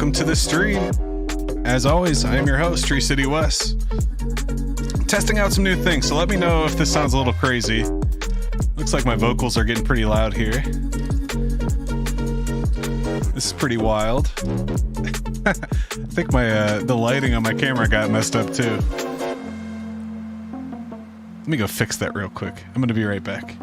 welcome to the stream. As always, I am your host, Tree City West. Testing out some new things, so let me know if this sounds a little crazy. Looks like my vocals are getting pretty loud here. This is pretty wild. I think my the lighting on my camera got messed up too. Let me go fix that real quick. I'm gonna be right back.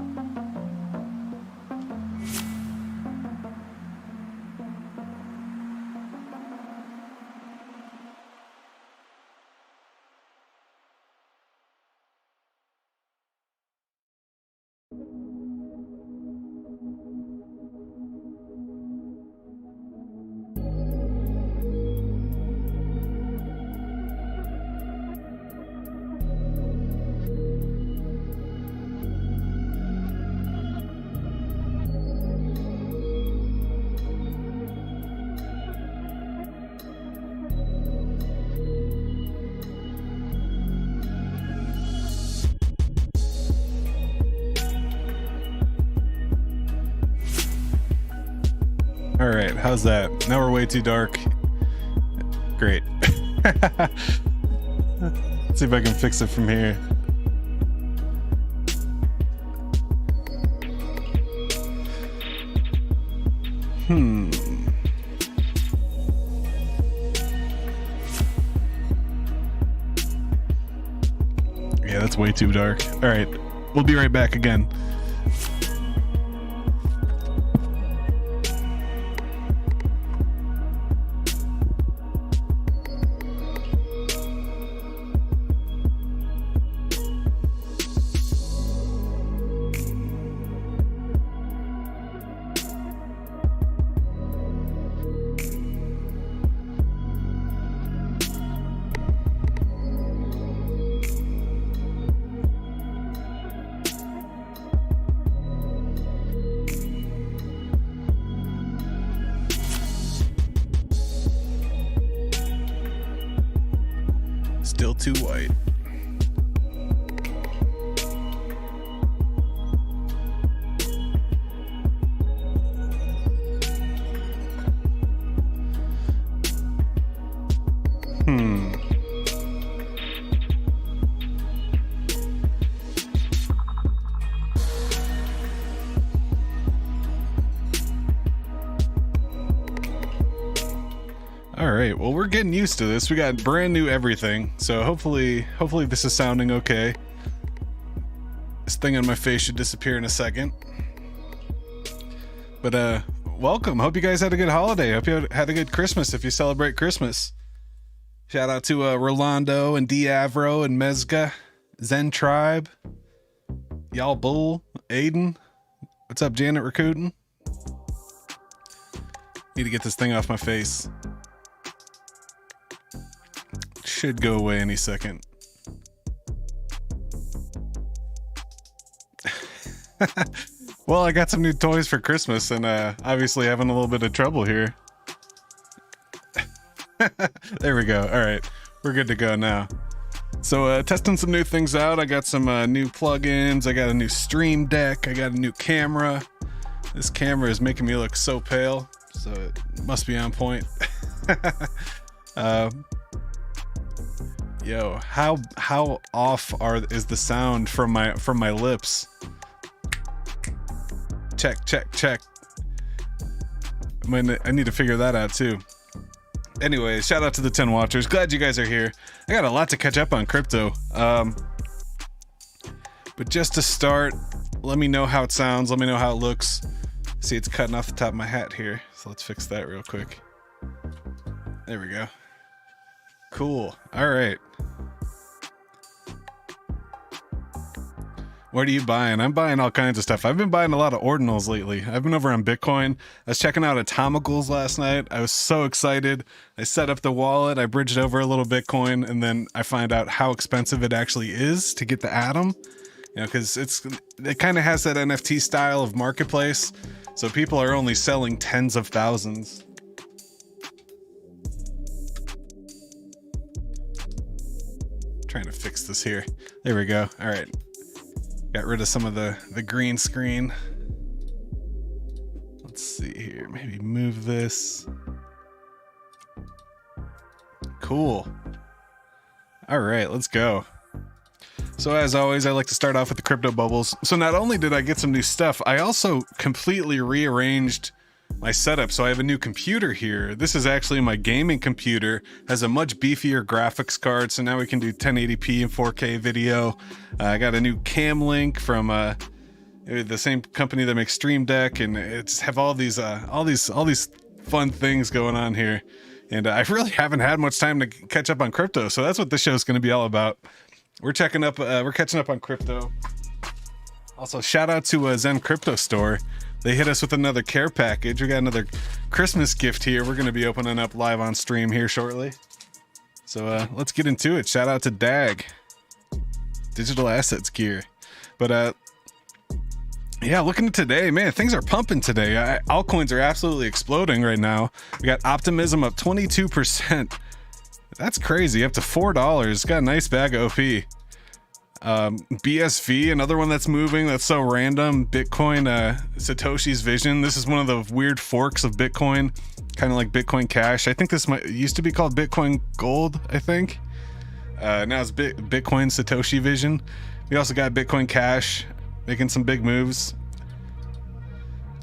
All right, how's that? Now we're way too dark. Great. Let's see if I can fix it from here. Yeah, that's way too dark. All right, we'll be right back again. Still too white. All right, well, we're getting used to this. We got brand new everything, so hopefully this is sounding okay. This thing on my face should disappear in a second. But welcome. Hope you guys had a good holiday. Hope you had a good Christmas if you celebrate Christmas. Shout out to Rolando and Diavro and Mezga, Zen Tribe, Y'all Bull, Aiden. What's up, Janet Rakuten? Need to get this thing off my face. Should go away any second. Well, I got some new toys for Christmas and obviously having a little bit of trouble here. There we go. All right, we're good to go now. So testing some new things out. I got some new plugins. I got a new stream deck. I got a new camera. This camera is making me look so pale, so it must be on point. Yo, how off is the sound from my lips? Check. I need to figure that out too. Anyway, shout out to the 10 watchers. Glad you guys are here. I got a lot to catch up on crypto. But just to start, let me know how it sounds. Let me know how it looks. See, it's cutting off the top of my hat here. So let's fix that real quick. There we go. Cool. All right. What are you buying? I'm buying all kinds of stuff. I've been buying a lot of ordinals lately. I've been over on Bitcoin. I was checking out Atomicals last night. I was so excited. I set up the wallet. I bridged over a little Bitcoin, and then I find out how expensive it actually is to get the Atom. You know, because it kind of has that NFT style of marketplace. So people are only selling tens of thousands. Trying to fix this here. There we go. All right. Got rid of some of the green screen. Let's see here. Maybe move this. Cool. All right, let's go. So as always, I like to start off with the crypto bubbles. So not only did I get some new stuff, I also completely rearranged my setup. So I have a new computer here. This is actually my gaming computer. Has a much beefier graphics card, so now we can do 1080p and 4K video. I got a new cam link from the same company that makes Stream Deck, and it's have all these fun things going on here. And I really haven't had much time to catch up on crypto, so that's what this show is going to be all about. We're catching up on crypto. Also, shout out to Zen Crypto Store. They hit us with another care package. We got another Christmas gift here. We're going to be opening up live on stream here shortly. So let's get into it. Shout out to DAG, Digital Assets Gear. But yeah, looking at today, man, things are pumping today. Altcoins are absolutely exploding right now. We got Optimism up 22%. That's crazy, up to $4. Got a nice bag of OP. BSV, another one that's moving, that's so random. Bitcoin, Satoshi's Vision. This is one of the weird forks of Bitcoin, kind of like Bitcoin Cash. I think this used to be called Bitcoin Gold, I think. Now it's Bitcoin Satoshi Vision. We also got Bitcoin Cash making some big moves.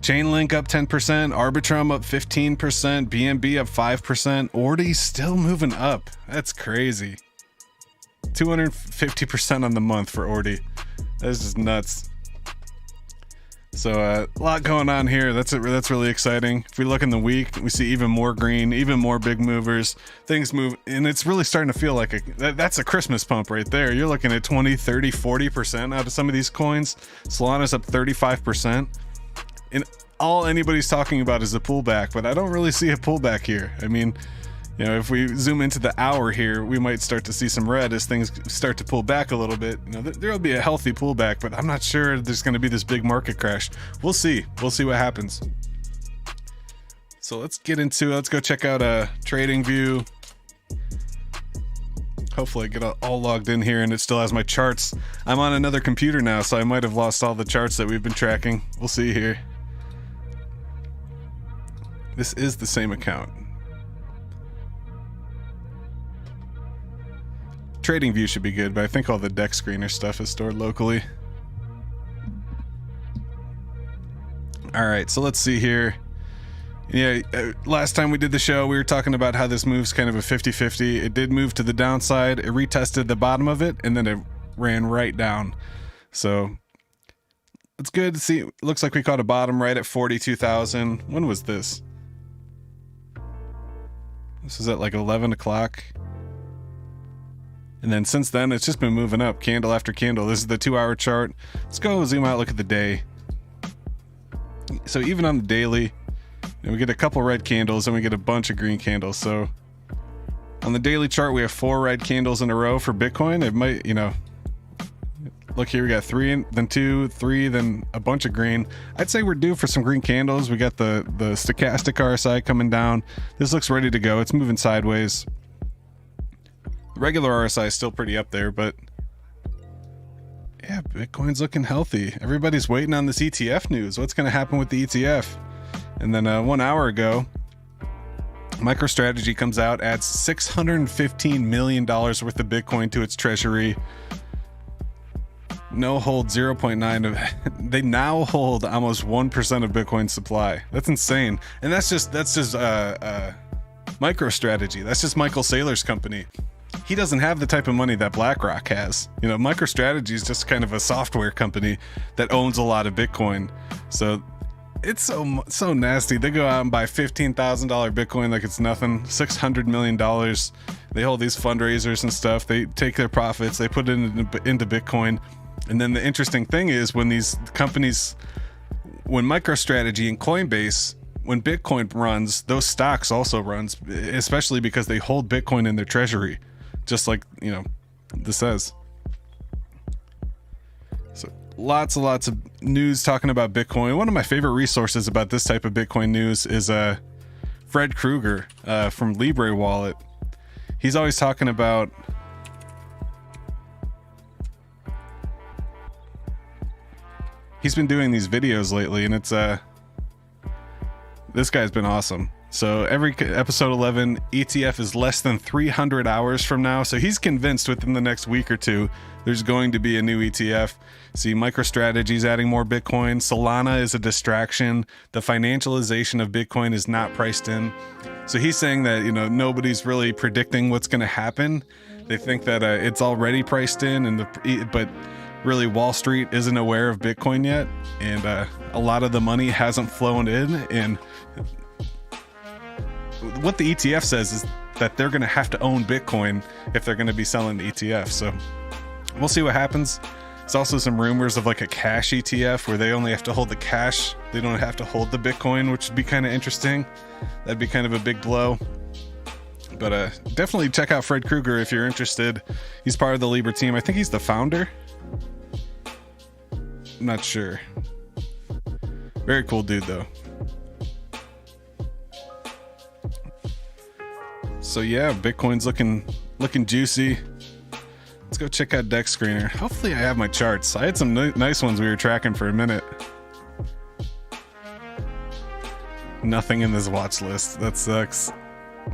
Chainlink up 10%, Arbitrum up 15%, BNB up 5%, Ordi still moving up. That's crazy. 250% on the month for Ordi. That's just nuts. So a lot going on here. That's really exciting. If we look in the week, we see even more green, even more big movers. Things move, and it's really starting to feel like that's a Christmas pump right there. You're looking at 20, 30, 40% out of some of these coins. Solana's up 35%. And all anybody's talking about is a pullback, but I don't really see a pullback here. I mean, you know, if we zoom into the hour here, we might start to see some red as things start to pull back a little bit. You know, there'll be a healthy pullback, but I'm not sure there's going to be this big market crash. We'll see. We'll see what happens. So let's go check out TradingView. Hopefully I get all logged in here and it still has my charts. I'm on another computer now, so I might have lost all the charts that we've been tracking. We'll see here. This is the same account. TradingView should be good, but I think all the deck screener stuff is stored locally. All right, so let's see here. Yeah, last time we did the show, we were talking about how this move's kind of a 50-50. It did move to the downside. It retested the bottom of it, and then it ran right down. So it's good to see. It looks like we caught a bottom right at 42,000. When was this? This was at like 11 o'clock. And then since then, it's just been moving up, candle after candle. This is the 2-hour chart. Let's go zoom out, look at the day. So even on the daily, we get a couple red candles and we get a bunch of green candles. So on the daily chart, we have 4 red candles in a row for Bitcoin. It might, you know, look here, we got 3, then 2, 3, then a bunch of green. I'd say we're due for some green candles. We got the stochastic RSI coming down. This looks ready to go. It's moving sideways. Regular RSI is still pretty up there, but yeah, Bitcoin's looking healthy. Everybody's waiting on this ETF news. What's going to happen with the ETF? And then 1 hour ago, MicroStrategy comes out, adds $615 million worth of Bitcoin to its treasury. No hold 0.9 of, they now hold almost 1% of Bitcoin supply. That's insane. And that's just MicroStrategy. That's just Michael Saylor's company. He doesn't have the type of money that BlackRock has. You know, MicroStrategy is just kind of a software company that owns a lot of Bitcoin. So it's so nasty. They go out and buy $15,000 Bitcoin like it's nothing. $600 million. They hold these fundraisers and stuff. They take their profits, they put it into Bitcoin. And then the interesting thing is when these companies, when MicroStrategy and Coinbase, when Bitcoin runs, those stocks also runs, especially because they hold Bitcoin in their treasury. Just like, you know, this says. So lots and lots of news talking about Bitcoin. One of my favorite resources about this type of Bitcoin news is Fred Krueger from Libre Wallet. He's always talking about he's been doing these videos lately, and it's this guy's been awesome. So every episode 11 ETF is less than 300 hours from now. So he's convinced within the next week or two, there's going to be a new ETF. See, MicroStrategy's adding more Bitcoin. Solana is a distraction. The financialization of Bitcoin is not priced in. So he's saying that, you know, nobody's really predicting what's going to happen. They think that it's already priced in, but really Wall Street isn't aware of Bitcoin yet. And a lot of the money hasn't flown in. And what the ETF says is that they're going to have to own Bitcoin if they're going to be selling the ETF. So we'll see what happens. There's also some rumors of like a cash ETF where they only have to hold the cash. They don't have to hold the Bitcoin, which would be kind of interesting. That'd be kind of a big blow. But definitely check out Fred Krueger if you're interested. He's part of the Libra team. I think he's the founder. I'm not sure. Very cool dude though. So yeah, Bitcoin's looking juicy. Let's go check out Deck Screener. Hopefully I have my charts. I had some nice ones we were tracking for a minute. Nothing in this watch list. That sucks.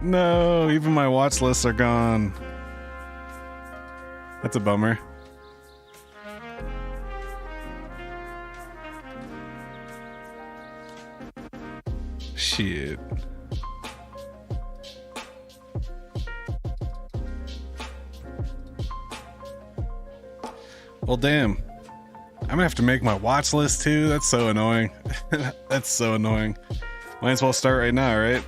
No, even my watch lists are gone. That's a bummer. Shit. Well, damn. I'm gonna have to make my watch list too. That's so annoying. That's so annoying. Might as well start right now, right?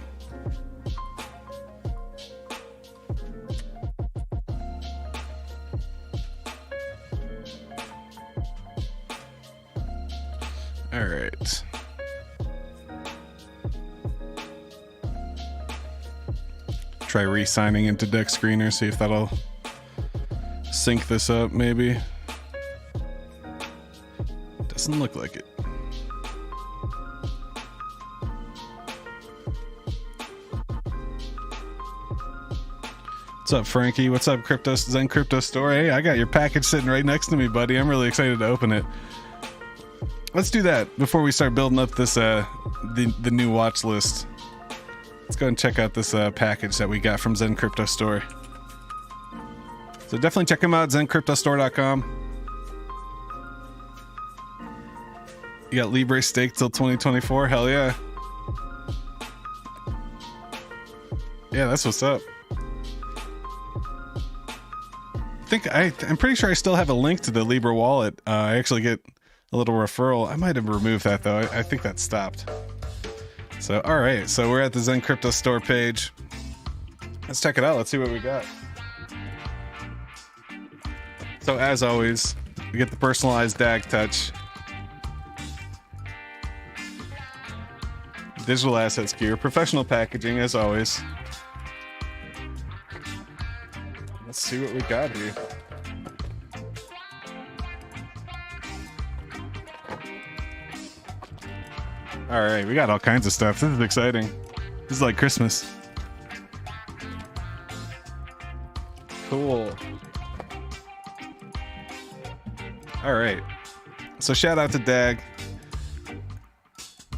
All right. Try re-signing into Deck Screener, see if that'll sync this up, maybe. Doesn't look like it. What's up, Frankie? What's up, Zen Crypto Store? Hey, I got your package sitting right next to me, buddy. I'm really excited to open it. Let's do that before we start building up this the new watch list. Let's go and check out this package that we got from Zen Crypto Store. So definitely check them out, zencryptostore.com. You got Libre stake till 2024? Hell yeah. Yeah, that's what's up. I'm pretty sure I still have a link to the Libra wallet. I actually get a little referral. I might have removed that though. I think that stopped. So, all right. So we're at the Zen Crypto Store page. Let's check it out. Let's see what we got. So as always, we get the personalized DAG touch. Digital assets gear, professional packaging as always. Let's see what we got here. All right, we got all kinds of stuff. This is exciting. This is like Christmas. Cool. All right. So shout out to DAG.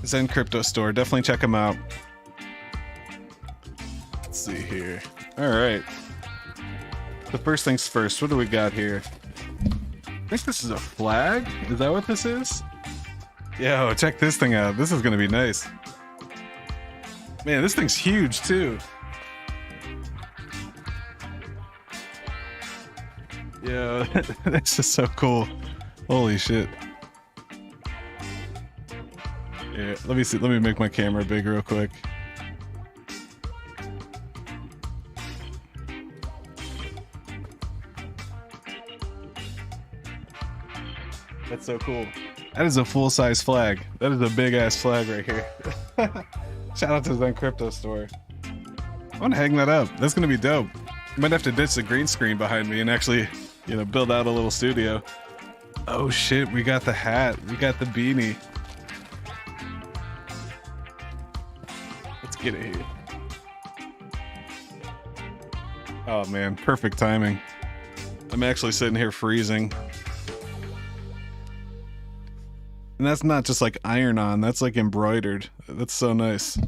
Zen Crypto Store. Definitely check them out. Let's see here. All right. The first things first. What do we got here? I think this is a flag. Is that what this is? Yo, check this thing out. This is going to be nice. Man, this thing's huge too. Yo, that's just so cool. Holy shit. Yeah, let me see. Let me make my camera big real quick. That's so cool. That is a full-size flag. That is a big-ass flag right here. Shout out to Zen Crypto Store. I want to hang that up. That's going to be dope. Might have to ditch the green screen behind me and actually, you know, build out a little studio. Oh shit, we got the hat. We got the beanie. Let's get it here. Oh man, perfect timing. I'm actually sitting here freezing. And that's not just like iron on, that's like embroidered. That's so nice.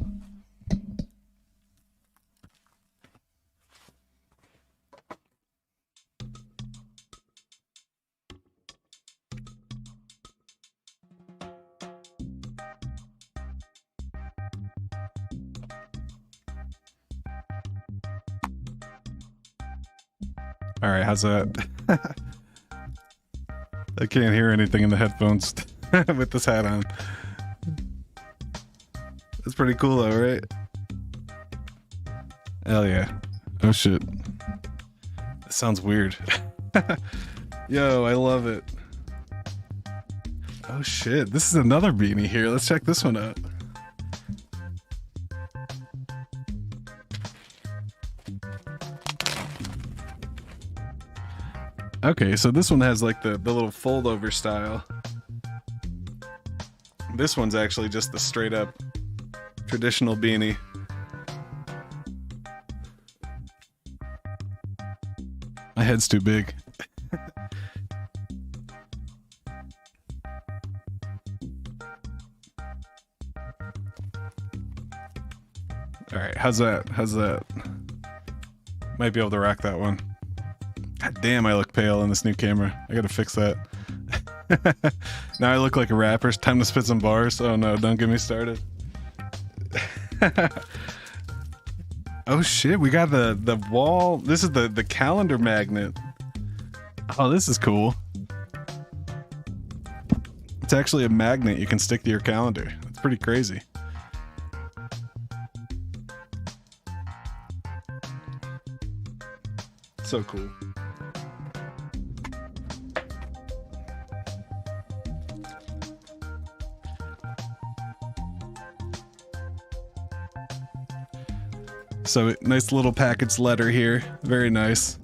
All right, how's that? I can't hear anything in the headphones with this hat on. It's pretty cool though, right? Hell yeah. Oh shit. That sounds weird. Yo, I love it. Oh shit, this is another beanie here. Let's check this one out. Okay, so this one has like the little fold over style. This one's actually just the straight up traditional beanie. My head's too big. All right, how's that? How's that? Might be able to rock that one. God damn, I look pale in this new camera. I gotta fix that. Now I look like a rapper. It's time to spit some bars. Oh no, don't get me started. Oh shit, we got the wall. This is the calendar magnet. Oh, this is cool. It's actually a magnet you can stick to your calendar. It's pretty crazy. So cool. So nice little package letter here. Very nice.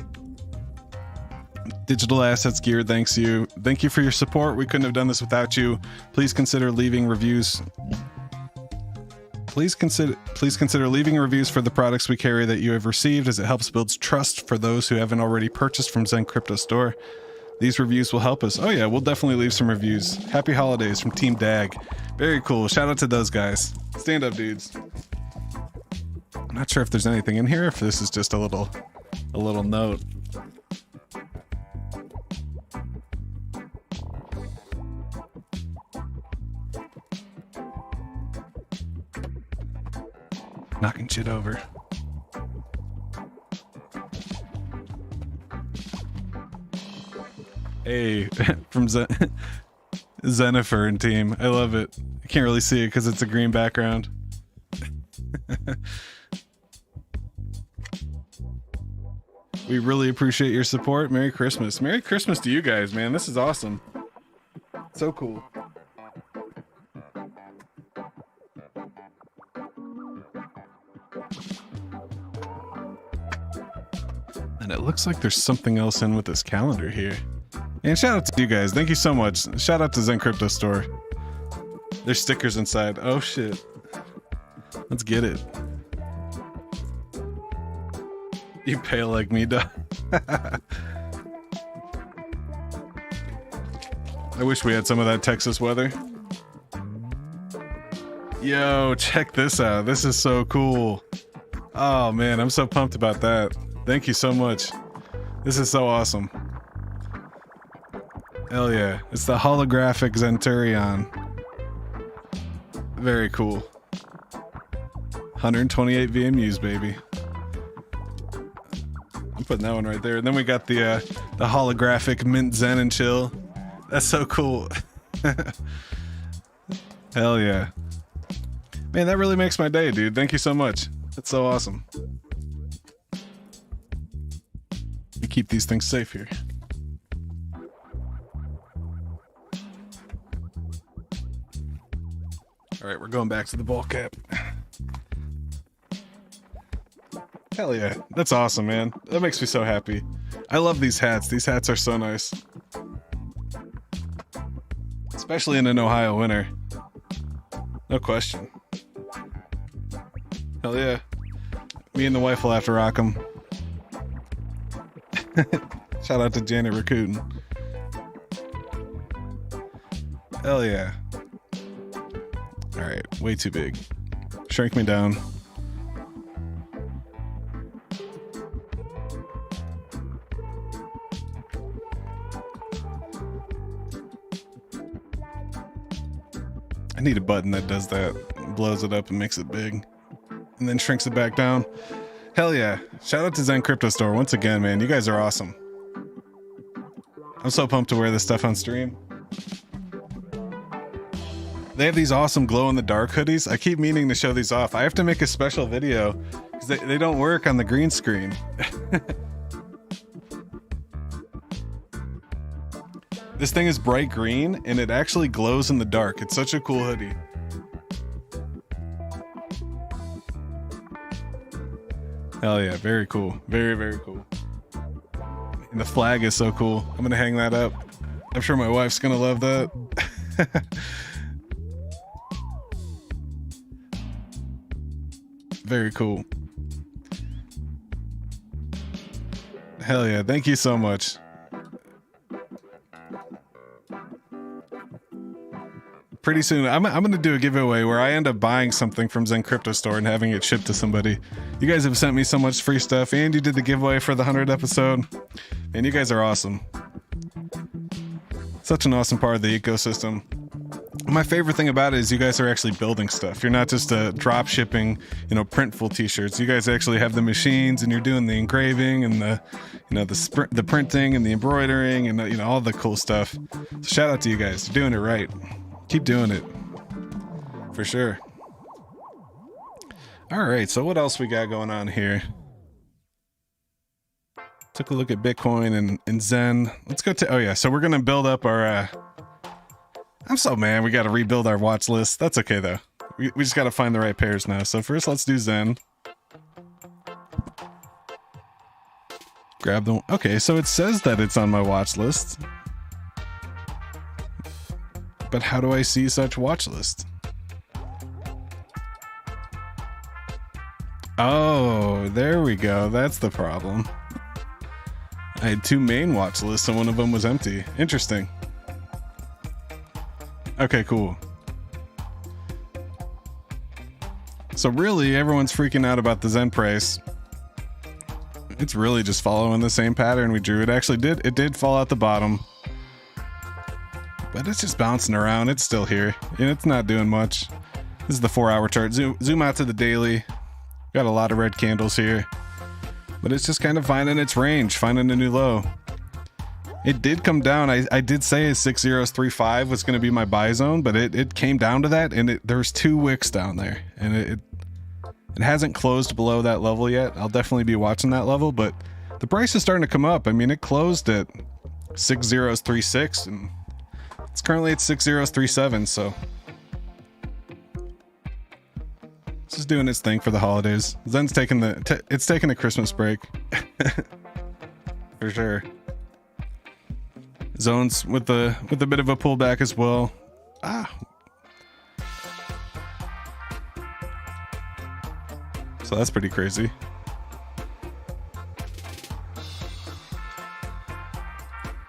Digital Assets Gear thanks you. Thank you for your support. We couldn't have done this without you. Please consider leaving reviews. Please consider leaving reviews for the products we carry that you have received, as it helps build trust for those who haven't already purchased from Zen Crypto Store. These reviews will help us. Oh yeah, we'll definitely leave some reviews. Happy holidays from Team Dag. Very cool. Shout out to those guys. Stand up, dudes. I'm not sure if there's anything in here, if this is just a little note. Knocking shit over. Hey, from Zenifer and team. I love it. I can't really see it because it's a green background. We really appreciate your support. Merry Christmas. Merry Christmas to you guys, man. This is awesome. So cool. And it looks like there's something else in with this calendar here. And shout out to you guys. Thank you so much. Shout out to Zen Crypto Store. There's stickers inside. Oh shit. Let's get it. You pale like me, dog. I wish we had some of that Texas weather. Yo, check this out. This is so cool. Oh man, I'm so pumped about that. Thank you so much. This is so awesome. Hell yeah. It's the holographic Zenturion. Very cool. 128 VMUs, baby. I'm putting that one right there. And then we got the holographic Mint Zen and Chill. That's so cool. Hell yeah. Man, that really makes my day, dude. Thank you so much. That's so awesome. We keep these things safe here. All right, we're going back to the ball cap. Hell yeah, that's awesome, man. That makes me so happy. I love these hats. These hats are so nice. Especially in an Ohio winter. No question. Hell yeah. Me and the wife will have to rock them. Shout out to Janet Raccoon. Hell yeah. Alright, way too big. Shrink me down. I need a button that does that. Blows it up and makes it big. And then shrinks it back down. Hell yeah. Shout out to Zen Crypto Store once again, man. You guys are awesome. I'm so pumped to wear this stuff on stream. They have these awesome glow-in-the-dark hoodies. I keep meaning to show these off. I have to make a special video because they don't work on the green screen. This thing is bright green and it actually glows in the dark. It's such a cool hoodie. Hell yeah, very cool. Very, very cool. And the flag is so cool. I'm gonna hang that up. I'm sure my wife's gonna love that. Very cool. Hell yeah, thank you so much. Pretty soon, I'm gonna do a giveaway where I end up buying something from Zen Crypto Store and having it shipped to somebody. You guys have sent me so much free stuff, and you did the giveaway for the 100th episode, and you guys are awesome. Such an awesome part of the ecosystem. My favorite thing about it is you guys are actually building stuff. You're not just drop shipping, printful t-shirts. You guys actually have the machines and you're doing the engraving and the printing and the embroidering and all the cool stuff. So shout out to you guys. You're doing it right. Keep doing it. For sure. All right, so what else we got going on here? Took a look at Bitcoin and Zen. Let's go to, oh yeah, so we're gonna build up our, I'm so mad we gotta rebuild our watch list. That's okay though. We just gotta find the right pairs now. So first let's do Zen. Grab the, okay, so it says that it's on my watch list. But how do I see such watch list? Oh, there we go. That's the problem. I had two main watch lists and one of them was empty. Interesting. Okay, cool. So really, everyone's freaking out about the Zen price. It's really just following the same pattern we drew. It did fall out the bottom. But it's just bouncing around. It's still here. And it's not doing much. This is the 4-hour chart. Zoom out to the daily. Got a lot of red candles here. But it's just kind of finding its range, finding a new low. It did come down. I did say 6035 was going to be my buy zone, but it came down to that, and there's 2 wicks down there. And it hasn't closed below that level yet. I'll definitely be watching that level, but the price is starting to come up. I mean, it closed at 6036, and it's currently at 6037, so it's just doing its thing for the holidays. Zen's taking it's taking a Christmas break. For sure. Zones with a bit of a pullback as well. So that's pretty crazy.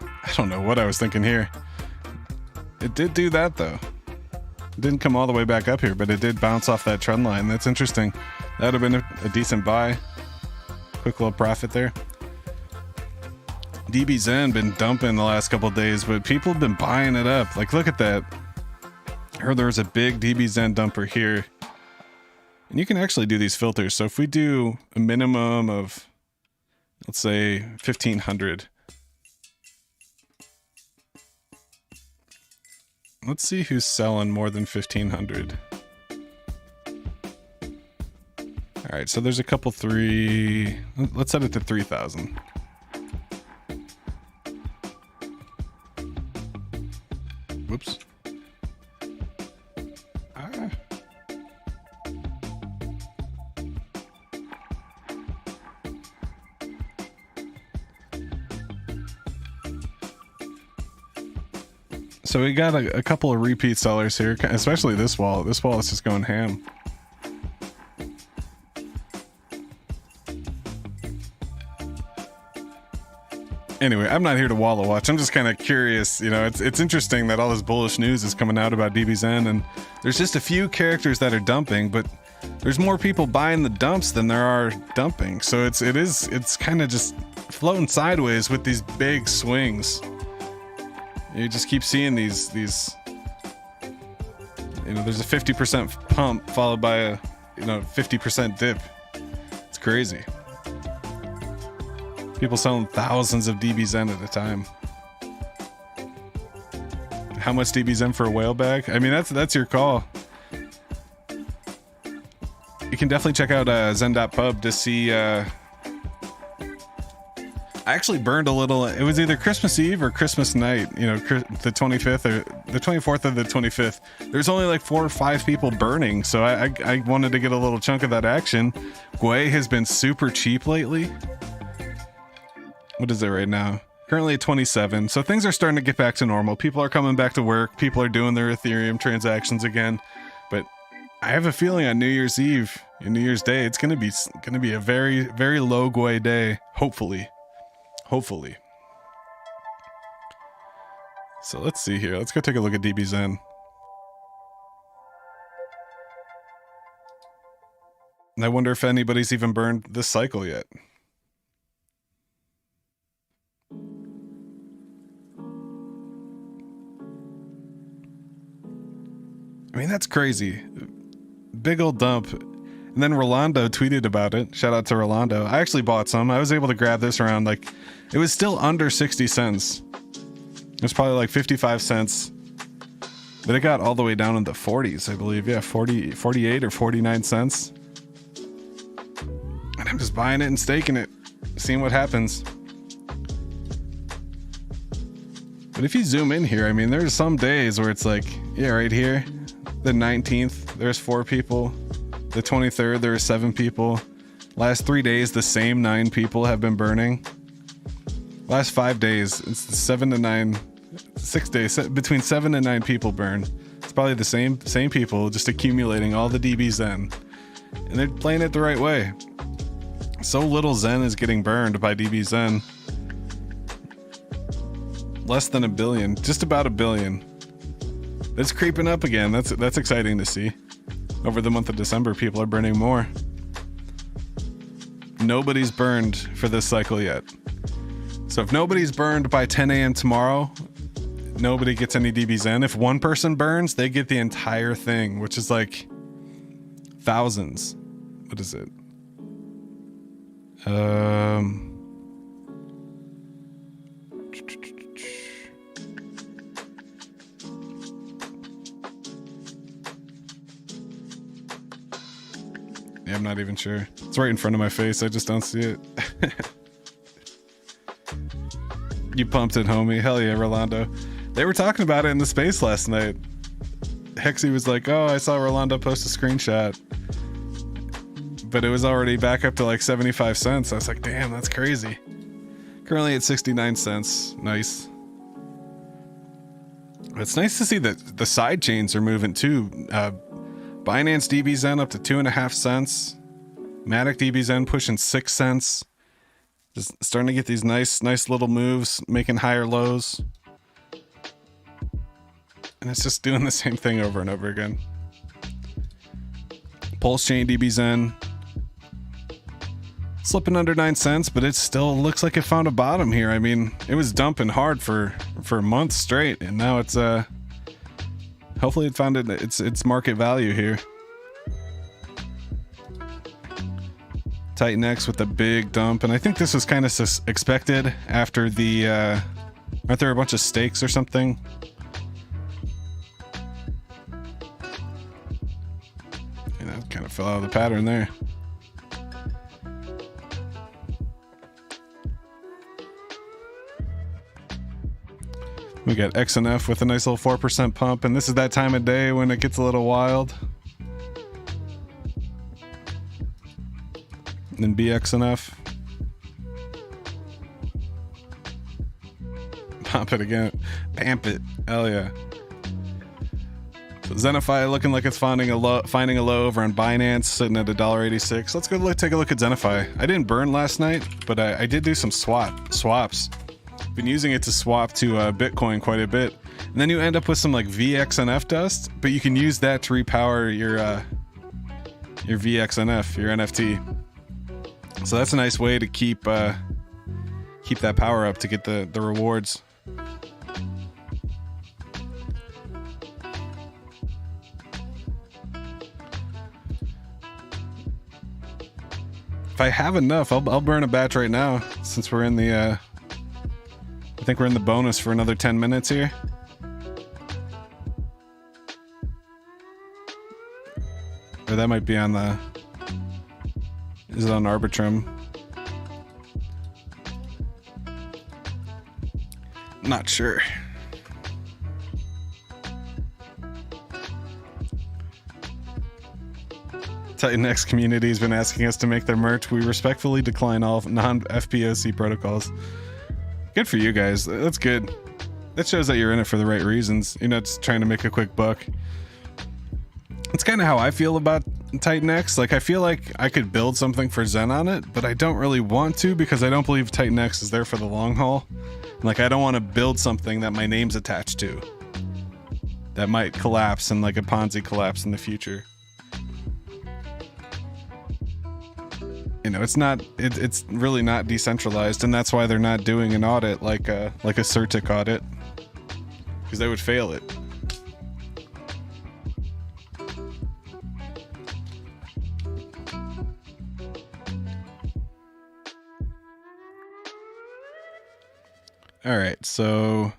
I don't know what I was thinking here. It did do that though. It didn't come all the way back up here, but it did bounce off that trend line. That's interesting. That would have been a decent buy. Quick little profit there. DBZen been dumping the last couple of days, but people have been buying it up. Like, look at that. I heard there was a big DBZen dumper here. And you can actually do these filters. So if we do a minimum of, let's say 1500. Let's see who's selling more than 1500. All right, so there's a couple let's set it to 3000. Whoops. So we got a couple of repeat sellers here, especially this wallet. This wallet's just going ham. Anyway, I'm not here to wallet watch. I'm just kind of curious. It's interesting that all this bullish news is coming out about DBZen, and there's just a few characters that are dumping, but there's more people buying the dumps than there are dumping. So it's kind of just floating sideways with these big swings. You just keep seeing these there's a 50% pump followed by a 50% dip. It's crazy. People selling thousands of DBZen at a time. How much DBZen for a whale bag? I mean, that's your call. You can definitely check out zen.pub to see. I actually burned a little. It was either Christmas Eve or Christmas night. You know, the 25th or the 24th or the 25th. There's only like 4 or 5 people burning, so I wanted to get a little chunk of that action. Gwei has been super cheap lately. What is it right now? Currently at 27. So things are starting to get back to normal. People are coming back to work. People are doing their Ethereum transactions again. But I have a feeling on New Year's Eve and New Year's Day, it's gonna be a very, very low Gwei day. Hopefully. So let's see here. Let's go take a look at DBZen. And I wonder if anybody's even burned this cycle yet. I mean, that's crazy. Big old dump. And then Rolando tweeted about it. Shout out to Rolando. I actually bought some. I was able to grab this around, like, it was still under 60 cents. It was probably like 55 cents. But it got all the way down in the 40s, I believe. Yeah, 48 or 49 cents. And I'm just buying it and staking it, seeing what happens. But if you zoom in here, I mean, there's some days where it's like, yeah, right here, the 19th, there's 4 people. The 23rd, there are 7 people. Last 3 days, the same 9 people have been burning. Last 5 days, it's 7 to 9, 6 days, between 7 and 9 people burn. It's probably the same people just accumulating all the DBZen. And they're playing it the right way. So little Zen is getting burned by DBZen. Less than 1 billion, just about 1 billion. It's creeping up again. That's exciting to see. Over the month of December, people are burning more. Nobody's burned for this cycle yet. So if nobody's burned by 10 a.m. tomorrow, nobody gets any DBZen. If one person burns, they get the entire thing, which is like thousands. What is it? Yeah, I'm not even sure. It's right in front of my face. I just don't see it. You pumped it, homie. Hell yeah, Rolando. They were talking about it in the space last night. Hexy was like, oh, I saw Rolando post a screenshot. But it was already back up to like 75 cents. I was like, damn, that's crazy. Currently at 69 cents. Nice. It's nice to see that the side chains are moving too. Binance DBZen up to 2.5 cents. Matic DBZen pushing 6 cents. Just starting to get these nice little moves, making higher lows. And it's just doing the same thing over and over again. Pulse Chain DBZen slipping under 9 cents, but it still looks like it found a bottom here. I mean, it was dumping hard for months straight, and now it's hopefully it found its market value here. Titan X with a big dump, and I think this was kind of expected after the aren't there a bunch of stakes or something? You know, kind of fell out of the pattern there. We got XNF with a nice little 4% pump, and this is that time of day when it gets a little wild. And then BXNF. Pump it again. Pamp it. Hell yeah. So Zenify looking like it's finding a low over on Binance, sitting at $1.86. Let's go take a look at Zenify. I didn't burn last night, but I did do some swaps. Been using it to swap to Bitcoin quite a bit, and then you end up with some like VXNF dust, but you can use that to repower your VXNF, your NFT. So that's a nice way to keep that power up to get the rewards. If I have enough, I'll burn a batch right now, since we're in the I think we're in the bonus for another 10 minutes here. Or that might be on the... Is it on Arbitrum? Not sure. Titan X community has been asking us to make their merch. We respectfully decline all non-FPOC protocols. Good for you guys. That's good. That shows that you're in it for the right reasons. You're not just trying to make a quick buck. It's kind of how I feel about Titan X. Like, I feel like I could build something for Zen on it, but I don't really want to because I don't believe Titan X is there for the long haul. Like, I don't want to build something that my name's attached to. That might collapse and like a Ponzi collapse in the future. You know, it's really not decentralized, and that's why they're not doing an audit like a CerTic audit, because they would fail it. All right, so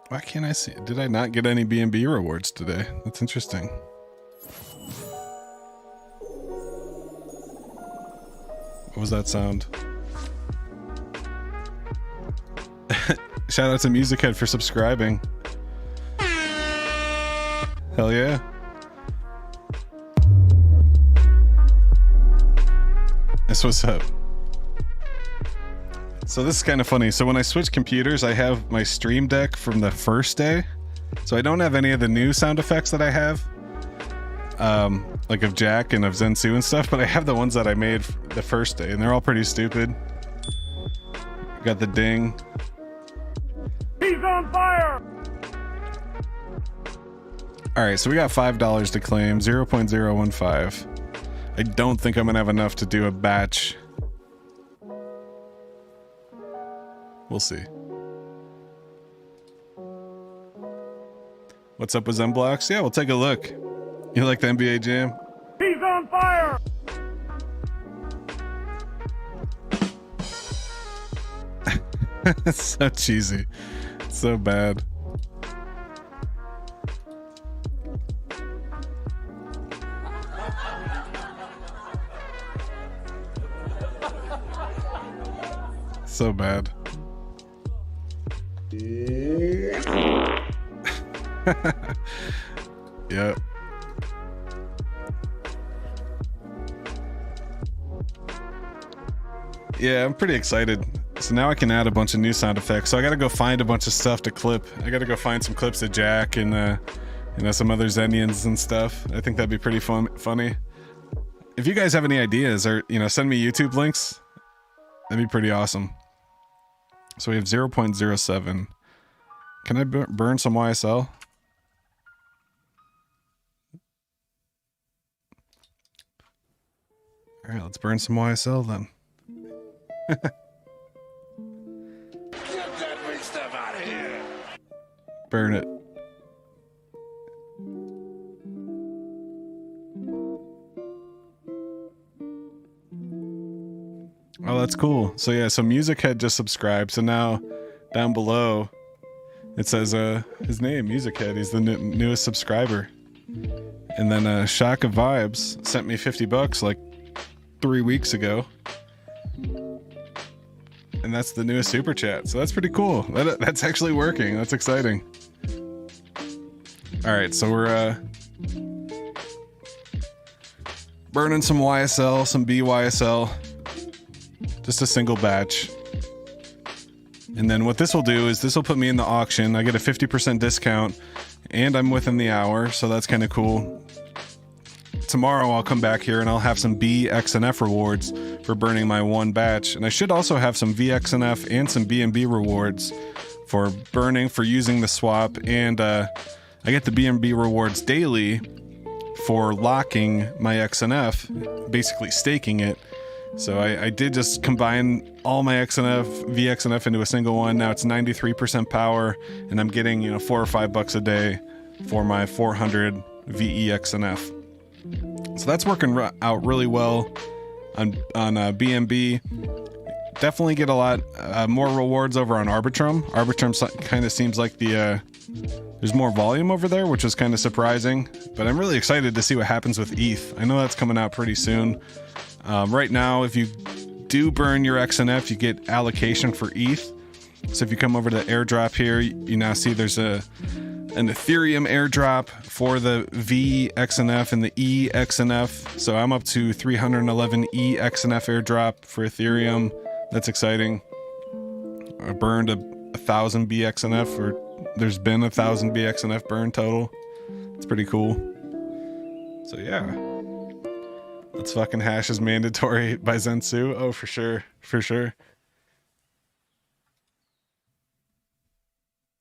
why can't I see? Did I not get any B&B rewards today? That's interesting. What was that sound? Shout out to Musichead for subscribing. Hell yeah. That's what's up. So this is kind of funny. So when I switch computers, I have my Stream Deck from the first day. So I don't have any of the new sound effects that I have. Like of Jack and of Zensu and stuff, but I have the ones that I made the first day, and they're all pretty stupid. Got the ding. He's on fire! Alright, so we got $5 to claim, 0.015. I don't think I'm gonna have enough to do a batch. We'll see. What's up with XenBlocks? Yeah, we'll take a look. You like the NBA Jam? He's on fire! It's so cheesy. It's so bad. So bad. Yeah. Yeah, I'm pretty excited. So now I can add a bunch of new sound effects. So I gotta go find a bunch of stuff to clip. I gotta go find some clips of Jack and you know, some other Zenians and stuff. I think that'd be pretty funny. If you guys have any ideas, or you know, send me YouTube links. That'd be pretty awesome. So we have 0.07. Can I burn some YSL? All right, let's burn some YSL then. Get that big stuff out of here. Burn it. Oh, that's cool. So yeah, so Musichead just subscribed. So now down below it says his name, Musichead. He's the newest subscriber. And then Shaka Vibes sent me $50 like 3 weeks ago. And that's the newest super chat. So that's pretty cool. That's actually working. That's exciting. All right, so we're burning some YSL, some BYSL. Just a single batch. And then what this will do is this will put me in the auction. I get a 50% discount and I'm within the hour, so that's kind of cool. Tomorrow I'll come back here and I'll have some BXNF rewards for burning my one batch. And I should also have some VXNF and some BNB rewards for burning, for using the swap. And I get the BNB rewards daily for locking my XNF, basically staking it. So I did just combine all my XNF, VXNF into a single one. Now it's 93% power, and I'm getting, you know, $4 or $5 a day for my 400 VEXNF. So that's working out really well on BNB. definitely get a lot more rewards over on Arbitrum. Arbitrum kind of seems like there's more volume over there, which is kind of surprising, but I'm really excited to see what happens with ETH. I know that's coming out pretty soon. Right now, if you do burn your XNF, you get allocation for ETH. So if you come over to the airdrop here, you now see there's an Ethereum airdrop for the V XNF and the E XNF. So I'm up to 311 E XNF airdrop for Ethereum. That's exciting. I burned 1,000 BXNF, or there's been 1,000 BXNF burn total. It's pretty cool. So yeah, let's fucking hash is mandatory by Zensu. Oh, for sure, for sure.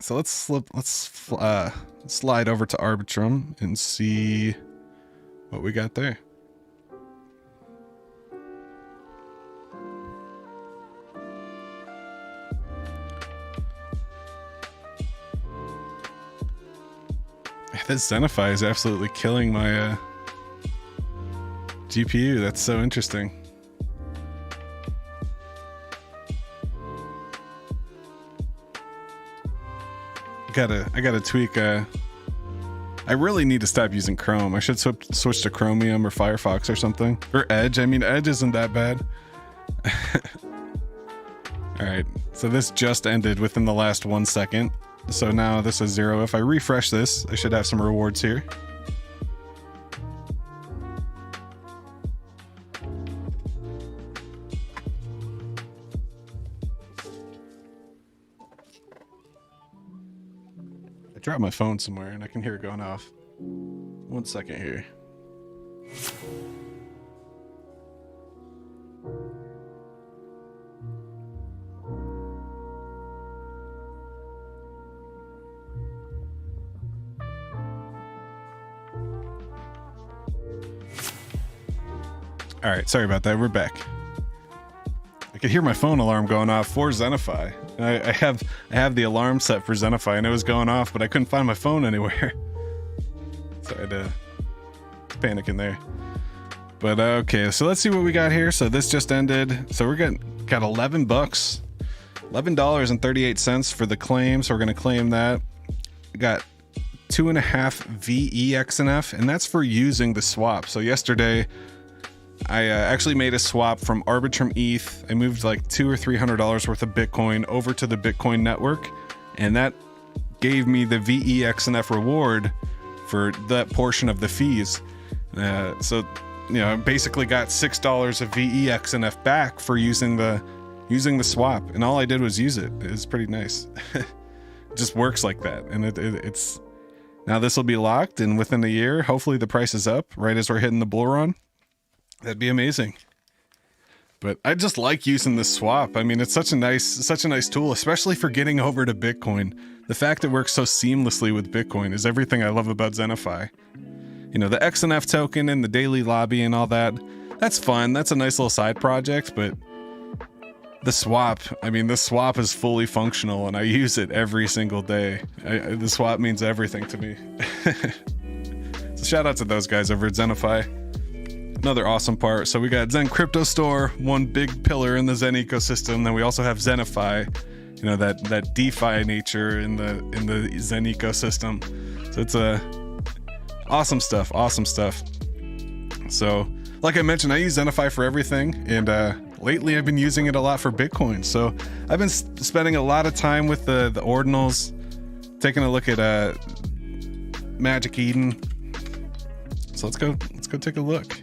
So let's slide over to Arbitrum and see what we got there. This Zenify is absolutely killing my GPU. That's so interesting. I gotta tweak. I really need to stop using Chrome. I should switch to Chromium or Firefox or something, or Edge. I mean, Edge isn't that bad. All right, so this just ended within the last 1 second. So now this is 0. If I refresh this, I should have some rewards here. I dropped my phone somewhere and I can hear it going off. 1 second here. All right, sorry about that. We're back. I could hear my phone alarm going off for Zenify. I have the alarm set for Zenify and it was going off, but I couldn't find my phone anywhere. So I had to panic in there. But okay, so let's see what we got here. So this just ended. So got $11, $11.38 for the claim. So we're gonna claim that. We got 2.5 VEXNF, and that's for using the swap. So yesterday, I actually made a swap from Arbitrum ETH. I moved like $200 or $300 worth of Bitcoin over to the Bitcoin network, and that gave me the VEXNF reward for that portion of the fees. So, you know, I basically got $6 of VEXNF back for using the swap, and all I did was use it. It's pretty nice. It just works like that, and it's now this will be locked, and within a year, hopefully the price is up right as we're hitting the bull run. That'd be amazing. But I just like using this swap. I mean, it's such a nice tool, especially for getting over to Bitcoin. The fact it works so seamlessly with Bitcoin is everything I love about Zenify. You know, the XNF token and the daily lobby and all that, that's fun. That's a nice little side project, but the swap, I mean, the swap is fully functional and I use it every single day. The swap means everything to me. So shout out to those guys over at Zenify. Another awesome part. So we got Zen Crypto Store, one big pillar in the Zen ecosystem. Then we also have Zenify, you know, that DeFi nature in the Zen ecosystem. So it's awesome stuff. Awesome stuff. So like I mentioned, I use Zenify for everything, and lately I've been using it a lot for Bitcoin. So I've been spending a lot of time with the ordinals, taking a look at Magic Eden. So let's go take a look.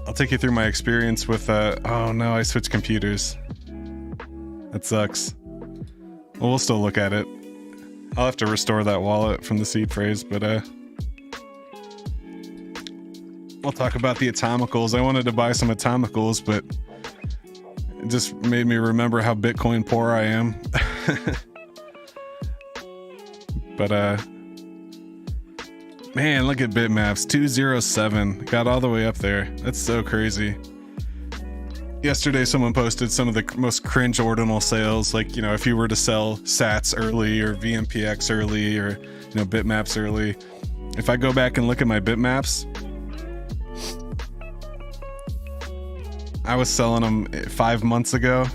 I'll take you through my experience with oh no, I switched computers. That sucks. Well, we'll still look at it. I'll have to restore that wallet from the seed phrase, but we'll talk about the atomicals. I wanted to buy some atomicals, but it just made me remember how Bitcoin poor I am. But man, look at bitmaps, 207, got all the way up there. That's so crazy. Yesterday someone posted some of the most cringe ordinal sales, like, you know, if you were to sell sats early or VMPX early or, you know, bitmaps early. If I go back and look at my bitmaps, I was selling them 5 months ago.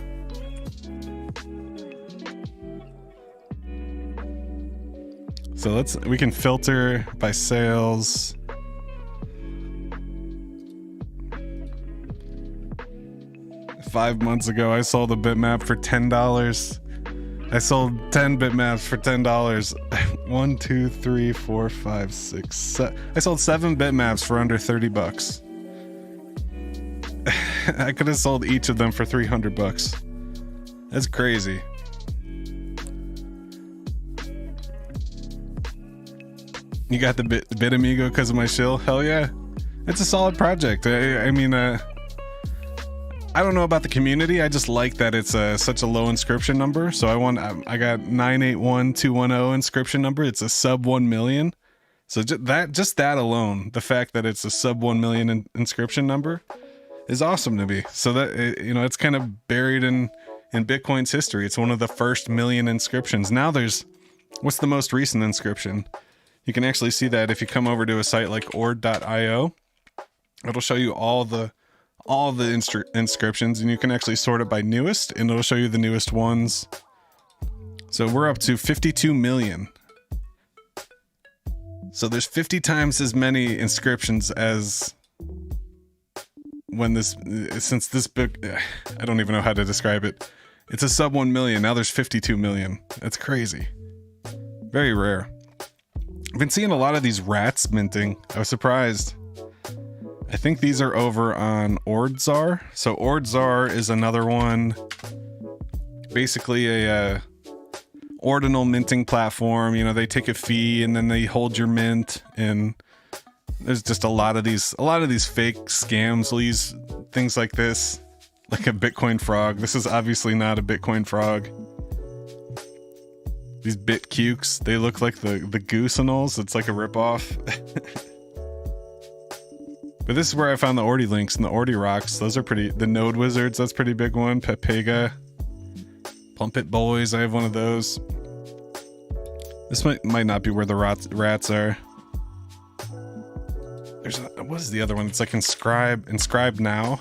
So we can filter by sales. Five months ago, I sold a bitmap for $10. I sold 10 bitmaps for $10. 1, 2, 3, 4, 5, 6, 7. I sold 7 bitmaps for under $30. I could have sold each of them for $300. That's crazy. You got the bit amigo because of my shill? Hell yeah. It's a solid project. I mean, I don't know about the community. I just like that it's such a low inscription number. So I got 981210 inscription number. It's a sub 1 million. So just that alone, the fact that it's a sub 1 million inscription number is awesome to me. So that, it's kind of buried in Bitcoin's history. It's one of the first million inscriptions. Now what's the most recent inscription? You can actually see that if you come over to a site like ord.io. It'll show you all the inscriptions, and you can actually sort it by newest, and it'll show you the newest ones. So we're up to 52 million. So there's 50 times as many inscriptions as since this book, I don't even know how to describe it. It's a sub 1 million. Now there's 52 million. That's crazy. Very rare. I've been seeing a lot of these rats minting. I was surprised. I think these are over on Ordzar. So Ordzar is another one. Basically a ordinal minting platform. They take a fee and then they hold your mint, and there's just a lot of these fake scams will use things like this, like a Bitcoin frog. This is obviously not a Bitcoin frog. These BitCukes, they look like the Goosenals. It's like a ripoff. But this is where I found the Ordi links and the Ordi rocks. Those are pretty. The Node Wizards, that's a pretty big one. Pepega. Pump It Boys, I have one of those. This might not be where the rats are. What is the other one? It's like Inscribe Now.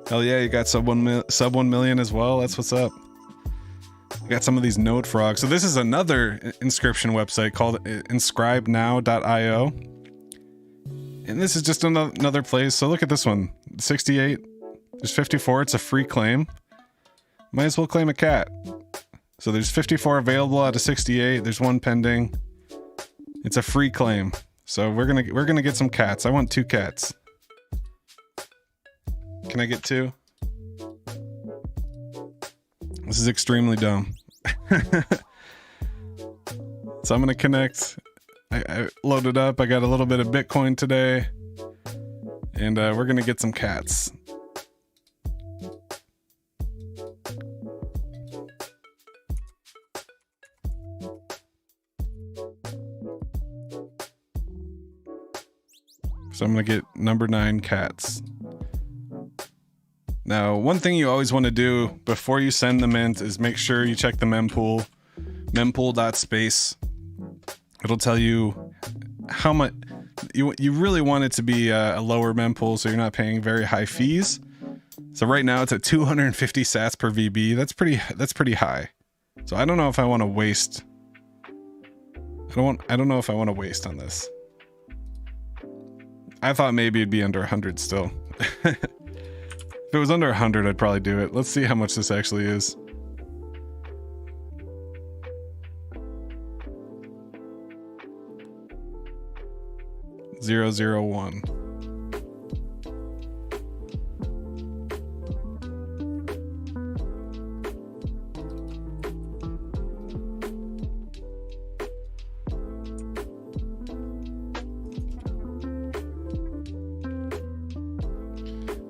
Hell yeah, you got sub 1 million as well. That's what's up. You got some of these node frogs. So this is another inscription website called inscribenow.io. And this is just another place. So look at this one. 68. There's 54. It's a free claim. Might as well claim a cat. So there's 54 available out of 68. There's one pending. It's a free claim. So we're gonna get some cats. I want 2 cats. Can I get 2? This is extremely dumb. So I'm gonna connect. I loaded up. I got a little bit of Bitcoin today, and we're gonna get some cats. So I'm gonna get number 9 cats. Now, one thing you always want to do before you send the mint is make sure you check the mempool, mempool.space. It'll tell you how much you really want it to be a lower mempool, so you're not paying very high fees. So right now it's at 250 sats per VB. That's pretty high. So I don't know if I want to waste. I don't know if I want to waste on this. I thought maybe it'd be under 100 still. If it was under 100, I'd probably do it. Let's see how much this actually is. $0.001.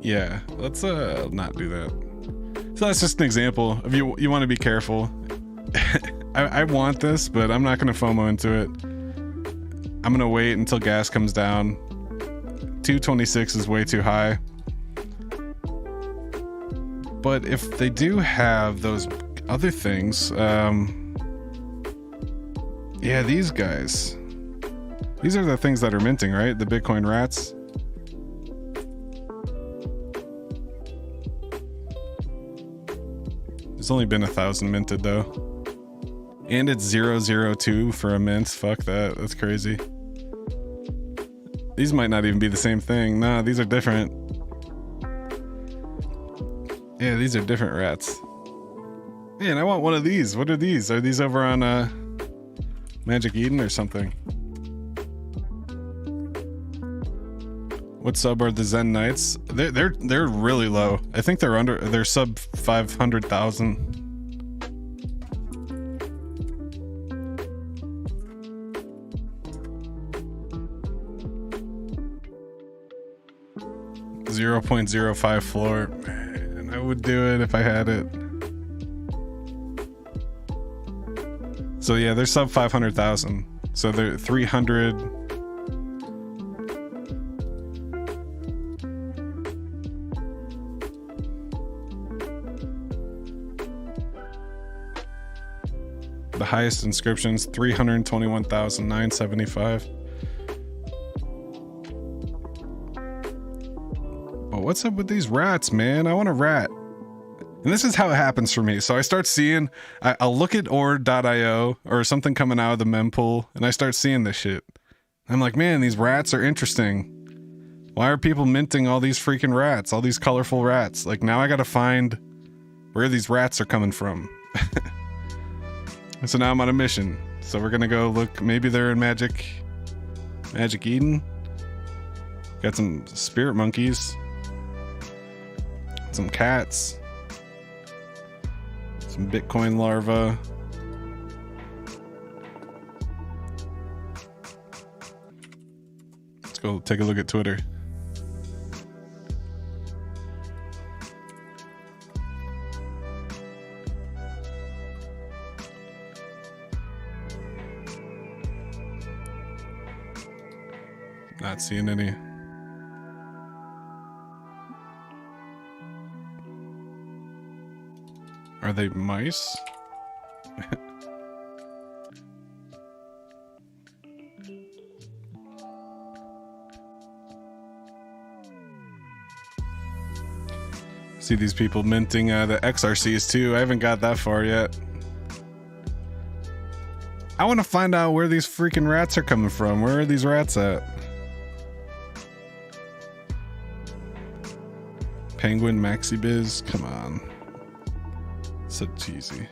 Yeah, let's not do that. So that's just an example of you want to be careful. I want this, but I'm not going to FOMO into it. I'm going to wait until gas comes down. 226 is way too high. But if they do have those other things, yeah, these guys. These are the things that are minting, right? The Bitcoin rats. There's only been 1,000 minted though. And it's 002 for a mint. Fuck that. That's crazy. These might not even be the same thing. Nah, these are different. Yeah, these are different rats. Man, I want one of these. What are these? Are these over on Magic Eden or something? What sub are the Zen Knights? They're really low. I think they're sub 500,000. .05 floor. Man, I would do it if I had it. So yeah, they're sub 500,000. So they're 300. The highest inscriptions 321,975. But what's up with these rats, man? I want a rat. And this is how it happens for me. So I start seeing, I'll look at ord.io or something coming out of the mempool, and I start seeing this shit. I'm like, man, these rats are interesting. Why are people minting all these freaking rats, all these colorful rats? Like, now I gotta find where these rats are coming from. So now I'm on a mission. So we're gonna go look, maybe they're in Magic Eden. Got some spirit monkeys. Some cats. Some Bitcoin larvae. Let's go take a look at Twitter. Not seeing any. Are they mice? See these people minting the XRCs too. I haven't got that far yet. I want to find out where these freaking rats are coming from. Where are these rats at? Penguin Maxi Biz? Come on. So cheesy.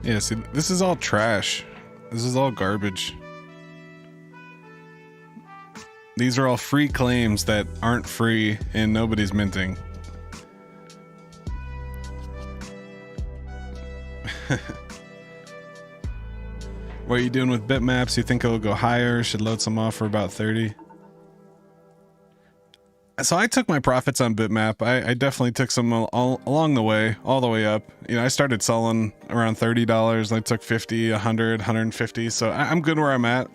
Yeah, see, this is all trash. This is all garbage. These are all free claims that aren't free and nobody's minting. What are you doing with bitmaps? You think it'll go higher? Should load some off for about 30. So I took my profits on bitmap. I definitely took some all along the way, all the way up. You know, I started selling around $30. I took 50, 100, 150. So I'm good where I'm at.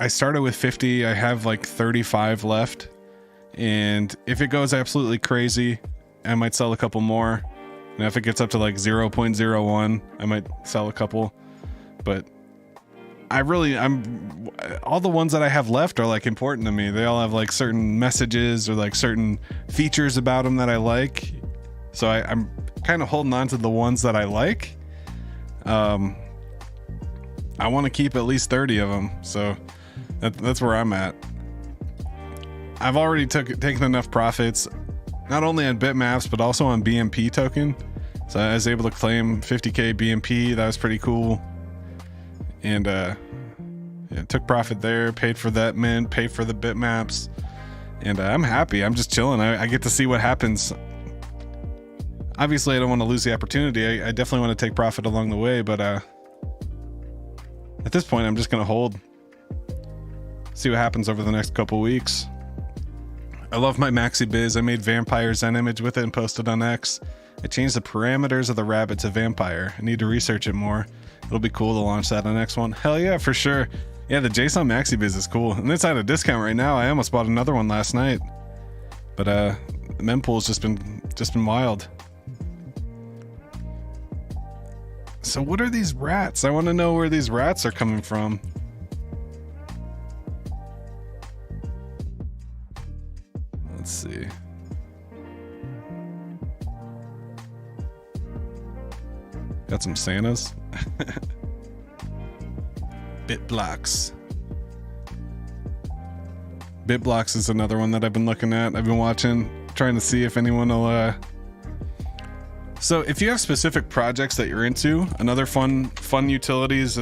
I started with 50. I have like 35 left. And if it goes absolutely crazy, I might sell a couple more. And if it gets up to like 0.01, I might sell a couple. But I'm all the ones that I have left are like important to me. They all have like certain messages or like certain features about them that I like. So I'm kind of holding on to the ones that I like. I want to keep at least 30 of them. So that's where I'm at. I've already taken enough profits, not only on bitmaps, but also on BMP token. So I was able to claim 50K BMP. That was pretty cool. And yeah, took profit there, paid for that mint, paid for the bitmaps, and I'm happy. I'm just chilling. I get to see what happens. Obviously, I don't want to lose the opportunity. I definitely want to take profit along the way, but at this point, I'm just gonna hold, see what happens over the next couple weeks. I love my Maxi Biz. I made Vampire Zen image with it and posted on X. I changed the parameters of the rabbit to vampire. I need to research it more. It'll be cool to launch that on the next one. Hell yeah, for sure. Yeah, the JSON Maxi Biz is cool. And it's at a discount right now. I almost bought another one last night. But the mempool's just been wild. So what are these rats? I want to know where these rats are coming from. Let's see. Got some Santas. BitBlocks. BitBlocks is another one that I've been looking at. I've been watching, trying to see if anyone will so if you have specific projects that you're into, another fun utility is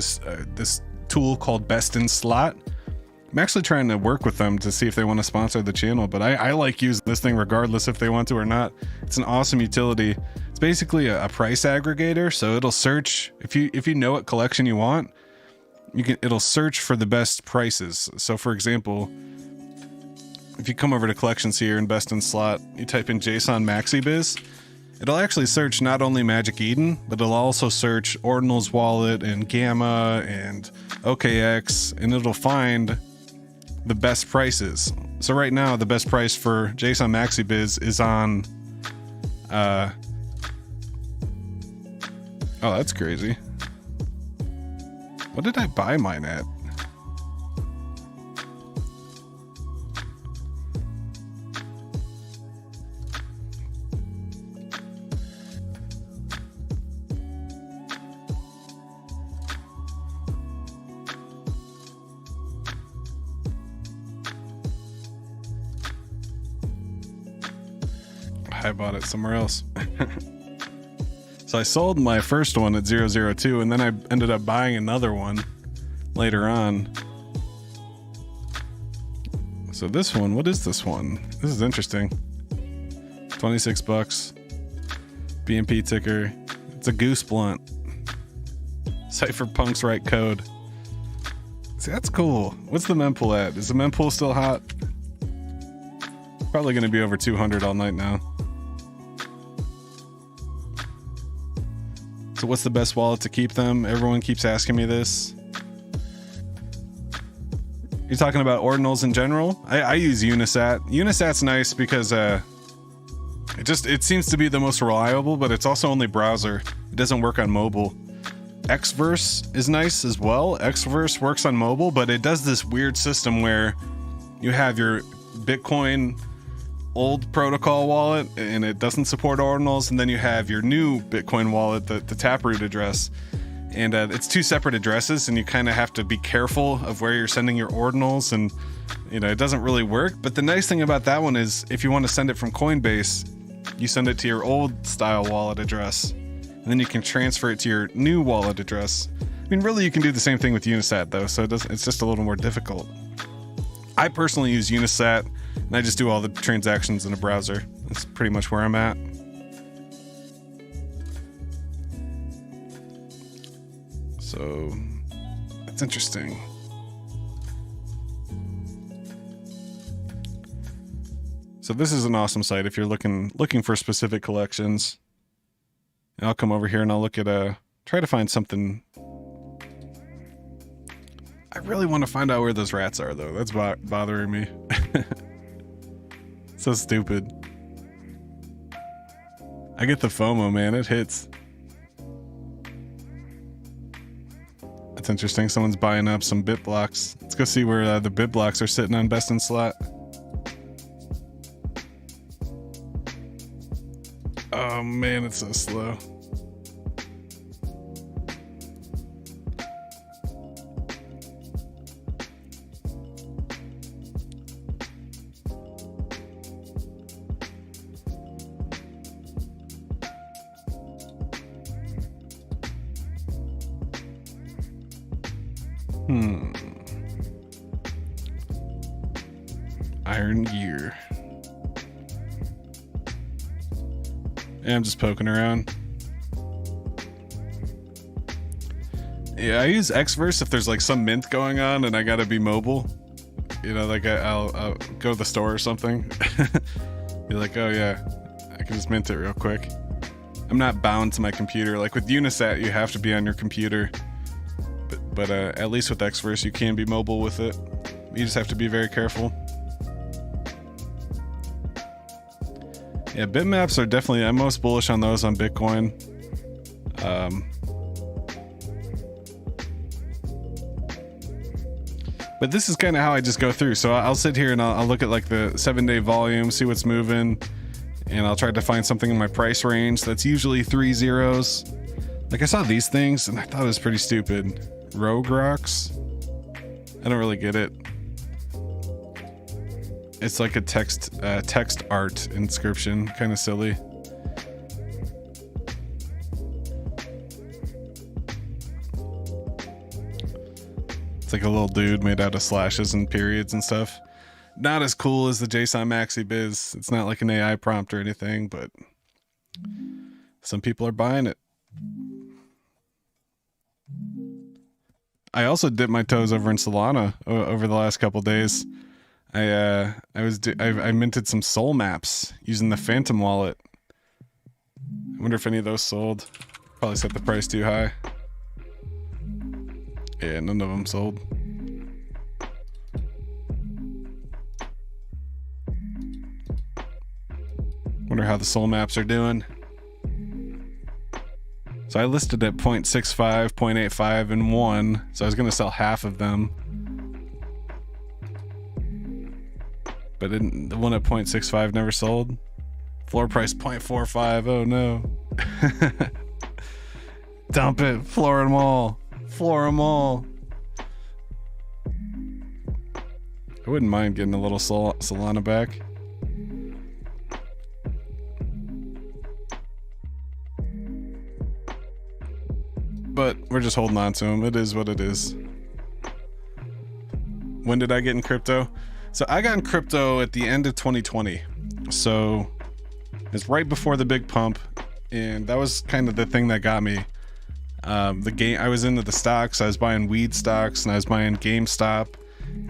this tool called Best in Slot. I'm actually trying to work with them to see if they want to sponsor the channel, but I like using this thing regardless if they want to or not. It's an awesome utility. It's basically a price aggregator, so it'll search if you know what collection you want, it'll search for the best prices. So for example, if you come over to collections here and Best in Slot, you type in JSON MaxiBiz, it'll actually search not only Magic Eden, but it'll also search Ordinal's Wallet and Gamma and OKX, and it'll find the best prices. So right now, the best price for JSON MaxiBiz is on, oh, that's crazy. What did I buy mine at? I bought it somewhere else. So I sold my first one at 002, and then I ended up buying another one later on. So this one, what is this one? This is interesting. 26 bucks. BNP ticker. It's a goose blunt. Cypherpunk's right code. See, that's cool. What's the mempool at? Is the mempool still hot? Probably gonna be over 200 all night now. So what's the best wallet to keep them? Everyone keeps asking me this. You're talking about ordinals in general? I use Unisat. Unisat's nice because it seems to be the most reliable, but it's also only browser. It doesn't work on mobile. Xverse is nice as well. Xverse works on mobile, but it does this weird system where you have your Bitcoin old protocol wallet and it doesn't support ordinals, and then you have your new Bitcoin wallet, the Taproot address, and it's two separate addresses, and you kind of have to be careful of where you're sending your ordinals, and it doesn't really work. But the nice thing about that one is if you want to send it from Coinbase, you send it to your old style wallet address, and then you can transfer it to your new wallet address. I mean, really, you can do the same thing with Unisat though, so it's just a little more difficult. I personally use Unisat, and I just do all the transactions in a browser. That's pretty much where I'm at. So that's interesting. So this is an awesome site if you're looking for specific collections. And I'll come over here and I'll look at try to find something. I really want to find out where those rats are though. That's bothering me. So stupid. I get the FOMO, man. It hits. That's interesting. Someone's buying up some BitBlocks. Let's go see where the BitBlocks are sitting on Best in Slot. Oh man, it's so slow. Iron Gear. Yeah, I'm just poking around. Yeah, I use Xverse if there's like some mint going on and I gotta be mobile. Like I'll go to the store or something. Be like, oh yeah, I can just mint it real quick. I'm not bound to my computer. Like with Unisat, you have to be on your computer. But at least with Xverse, you can be mobile with it. You just have to be very careful. Yeah, bitmaps are definitely, I'm most bullish on those on Bitcoin. But this is kind of how I just go through. So I'll sit here and I'll look at like the 7-day volume, see what's moving, and I'll try to find something in my price range that's usually 3 zeros. Like I saw these things and I thought it was pretty stupid. Rogue rocks. I don't really get it. It's like a text art inscription, kind of silly. It's like a little dude made out of slashes and periods and stuff. Not as cool as the JSON Maxi Biz. It's not like an AI prompt or anything, but some people are buying it. I also dipped my toes over in Solana over the last couple days. I minted some Sol maps using the Phantom wallet. I wonder if any of those sold. Probably set the price too high. Yeah, none of them sold. Wonder how the Sol maps are doing. So I listed at 0.65, 0.85, and 1. So I was going to sell half of them. But the one at 0.65 never sold. Floor price 0.45. Oh no. Dump it. Floor them all. Floor them all. I wouldn't mind getting a little Solana back. But we're just holding on to them. It is what it is. When did I get in crypto? So I got in crypto at the end of 2020. So it's right before the big pump. And that was kind of the thing that got me. I was into the stocks. I was buying weed stocks and I was buying GameStop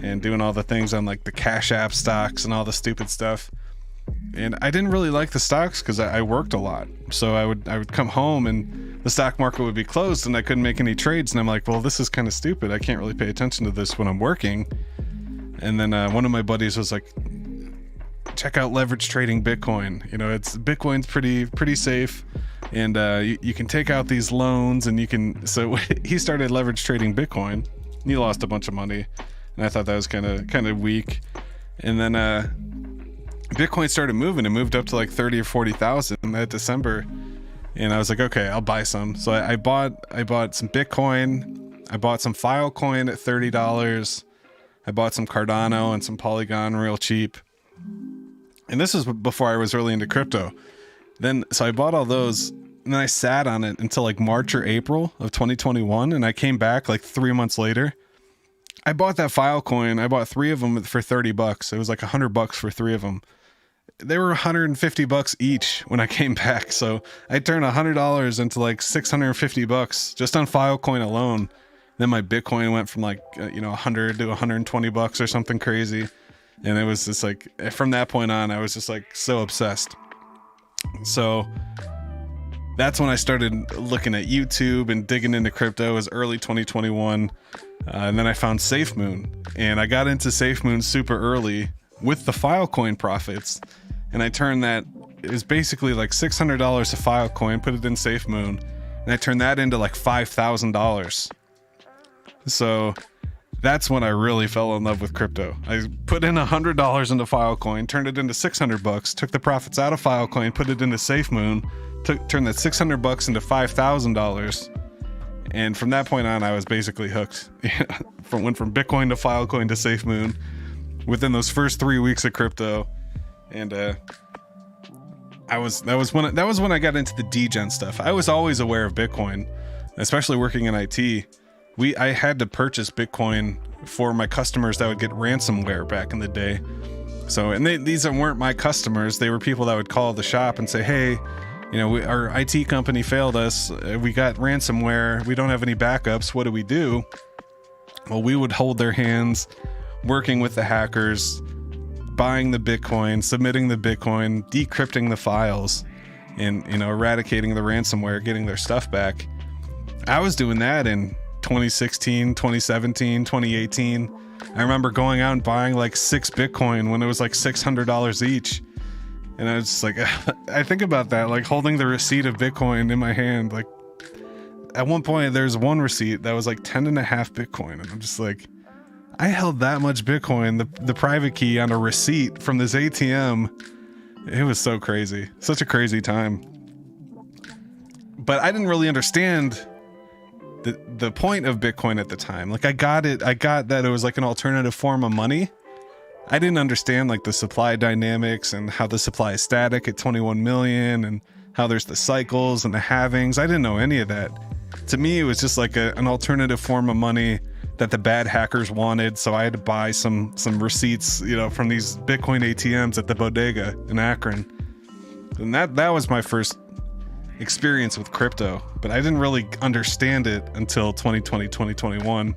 and doing all the things on like the Cash App stocks and all the stupid stuff. And I didn't really like the stocks because I worked a lot. So I would come home and the stock market would be closed and I couldn't make any trades. And I'm like, well, this is kind of stupid. I can't really pay attention to this when I'm working. And then one of my buddies was like, check out leverage trading Bitcoin. You know, Bitcoin's pretty safe. And you can take out these loans and you can, so he started leverage trading Bitcoin. He lost a bunch of money. And I thought that was kind of weak. And then Bitcoin started moving. It moved up to like 30 or 40,000 that December. And I was like, okay, I'll buy some. So I bought some Bitcoin. I bought some Filecoin at $30. I bought some Cardano and some Polygon real cheap. And this was before I was really into crypto. So I bought all those and then I sat on it until like March or April of 2021. And I came back like 3 months later. I bought that Filecoin. I bought 3 of them for $30. It was like $100 for 3 of them. They were $150 each when I came back. So I turned $100 into like $650 just on Filecoin alone. Then my Bitcoin went from like, $100 to $120 or something crazy. And it was just like, from that point on, I was just like so obsessed. So that's when I started looking at YouTube and digging into crypto. It was early 2021. And then I found SafeMoon. And I got into SafeMoon super early with the Filecoin profits. And I turned that, it was basically like $600 a Filecoin, put it in SafeMoon. And I turned that into like $5,000. So that's when I really fell in love with crypto. I put in $100 into Filecoin, turned it into $600, took the profits out of Filecoin, put it into SafeMoon, turned that $600 into $5,000. And from that point on, I was basically hooked. Went from Bitcoin to Filecoin to SafeMoon within those first 3 weeks of crypto. And that was when I got into the degen stuff. I was always aware of Bitcoin, especially working in IT. I had to purchase Bitcoin for my customers that would get ransomware back in the day. So, and these weren't my customers. They were people that would call the shop and say, hey, our IT company failed us. We got ransomware. We don't have any backups. What do we do? Well, we would hold their hands, working with the hackers, buying the Bitcoin, submitting the Bitcoin, decrypting the files, and, eradicating the ransomware, getting their stuff back. I was doing that in 2016, 2017, 2018. I remember going out and buying like 6 Bitcoin when it was like $600 each. And I was just like, I think about that, like holding the receipt of Bitcoin in my hand. Like at one point, there's one receipt that was like 10.5 Bitcoin. And I'm just like, I held that much Bitcoin, the private key, on a receipt from this ATM. It was so crazy. Such a crazy time. But I didn't really understand the point of Bitcoin at the time. Like, I got that it was like an alternative form of money. I didn't understand like the supply dynamics and how the supply is static at 21 million and how there's the cycles and the halvings. I didn't know any of that. To me, it was just like an alternative form of money that the bad hackers wanted. So I had to buy some receipts, you know, from these Bitcoin ATMs at the bodega in Akron. And that was my first experience with crypto, but I didn't really understand it until 2020, 2021,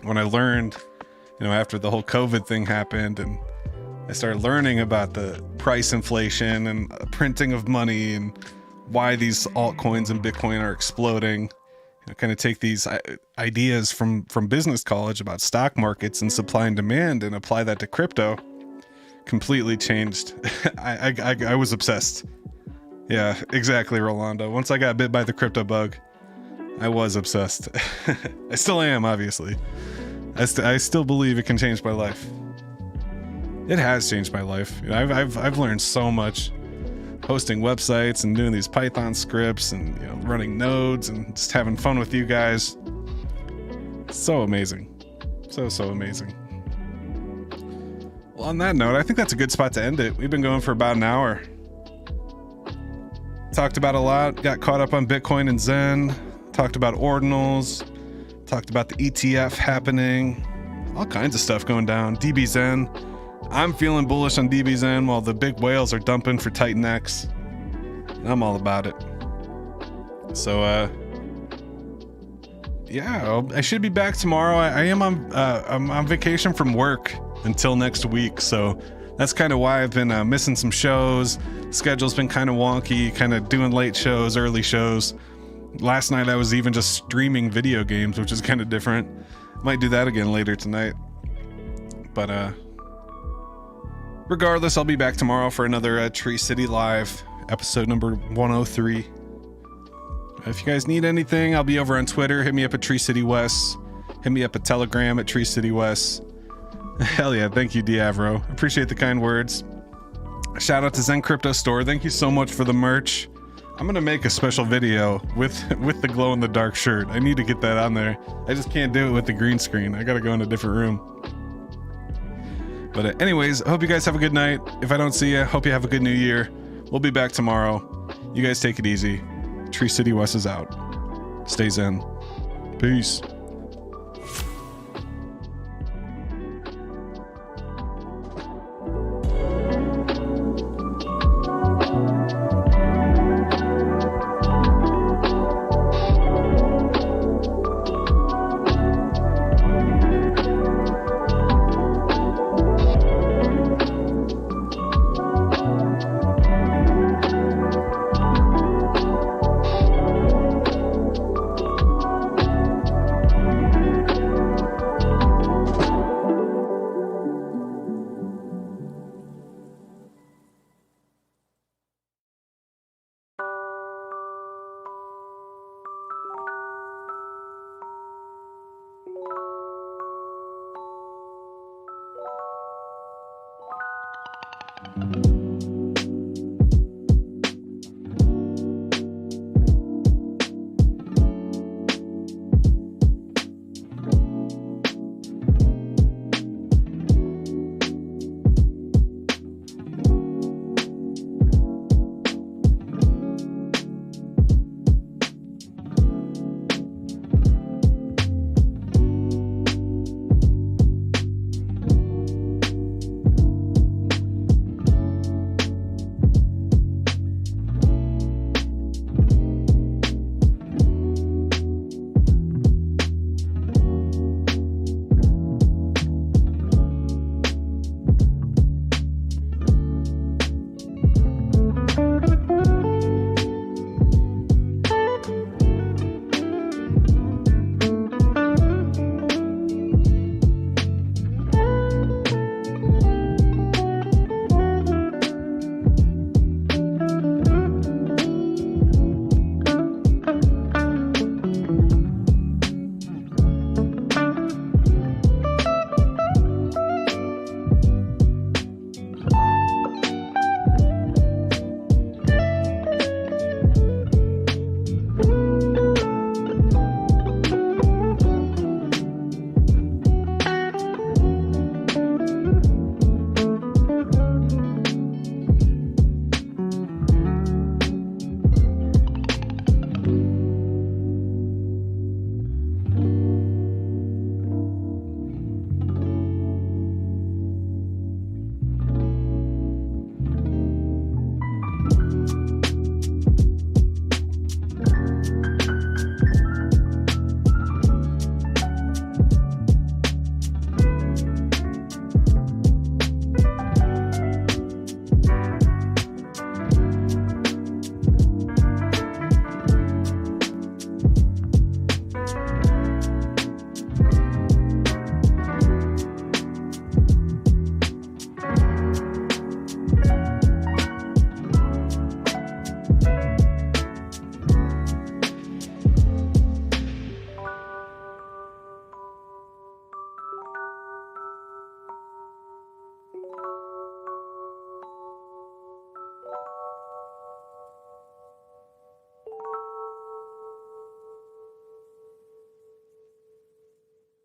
when I learned, you know, after the whole COVID thing happened, and I started learning about the price inflation and printing of money and why these altcoins and Bitcoin are exploding. You know, kind of take these ideas from business college about stock markets and supply and demand and apply that to crypto. Completely changed. I was obsessed. Yeah, exactly, Rolando. Once I got bit by the crypto bug, I was obsessed. I still am, obviously. I still believe it can change my life. It has changed my life. You know, I've learned so much, hosting websites and doing these Python scripts and, you know, running nodes and just having fun with you guys. So amazing. So amazing. Well, on that note, I think that's a good spot to end it. We've been going for about an hour. Talked about a lot, got caught up on Bitcoin and Zen, talked about ordinals, talked about the ETF happening, all kinds of stuff going down. DBZen. I'm feeling bullish on DBZen while the big whales are dumping for Titan X. I'm all about it. So, yeah, I should be back tomorrow. I'm on vacation from work until next week, so that's kind of why I've been missing some shows. Schedule's been kind of wonky, kind of doing late shows, early shows. Last night I was even just streaming video games, which is kind of different. Might do that again later tonight. But regardless, I'll be back tomorrow for another Tree City Live, episode number 103. If you guys need anything, I'll be over on Twitter. Hit me up at Tree City West. Hit me up at Telegram at Tree City West. Hell yeah, thank you, Diavro. Appreciate the kind words. Shout out to Zen Crypto Store. Thank you so much for the merch. I'm gonna make a special video with the glow in the dark shirt. I need to get that on there. I just can't do it with the green screen. I gotta go in a different room. But anyways, I hope you guys have a good night. If I don't see you, hope you have a good new year. We'll be back tomorrow. You guys take it easy. Tree City West is out. Stay zen. Peace. Thank you.